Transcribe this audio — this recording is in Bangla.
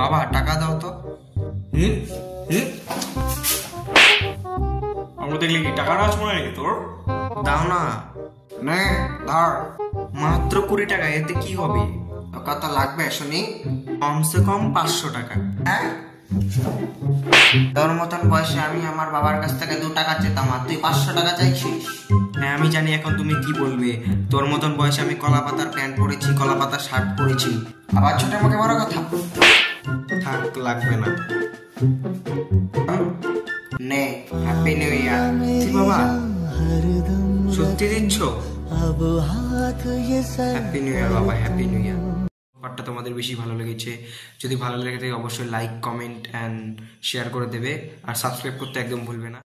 বাবা টাকা দাও তো। হুম হুম আমরা দেখলে কি টাকা নাচ মনে নাকি তোর? দাও না। নে ধর। মাত্র 20 টাকা, এতে কি হবে? কত লাগবে শুনি? কমসে কম 500 টাকা। হ্যাঁ, তোর মতন বয়সে আমি আমার বাবার কাছ থেকে 2 টাকা চেতাম, আর তুই 500 টাকা চাইছিস? হ্যাঁ আমি জানি এখন তুমি কি বলবে। তোর মতন বয়সে আমি কলা পাতার প্যান্ট পরেছি, কলা পাতার শার্ট পরেছি। আবার ছোট মুখে বড় কথা। থাক, লাগবে না। নে, হ্যাপি নিউ ইয়ার। কি বাবা, সত্যি দিচ্ছ? হ্যাপি নিউ ইয়ার বাবা, হ্যাপি নিউ ইয়ার। পার্টটা তোমাদের বেশি ভালো লেগেছে, যদি ভালো লেগে থাকে অবশ্যই লাইক, কমেন্ট অ্যান্ড শেয়ার করে দেবে, আর সাবস্ক্রাইব করতে একদম ভুলবে না।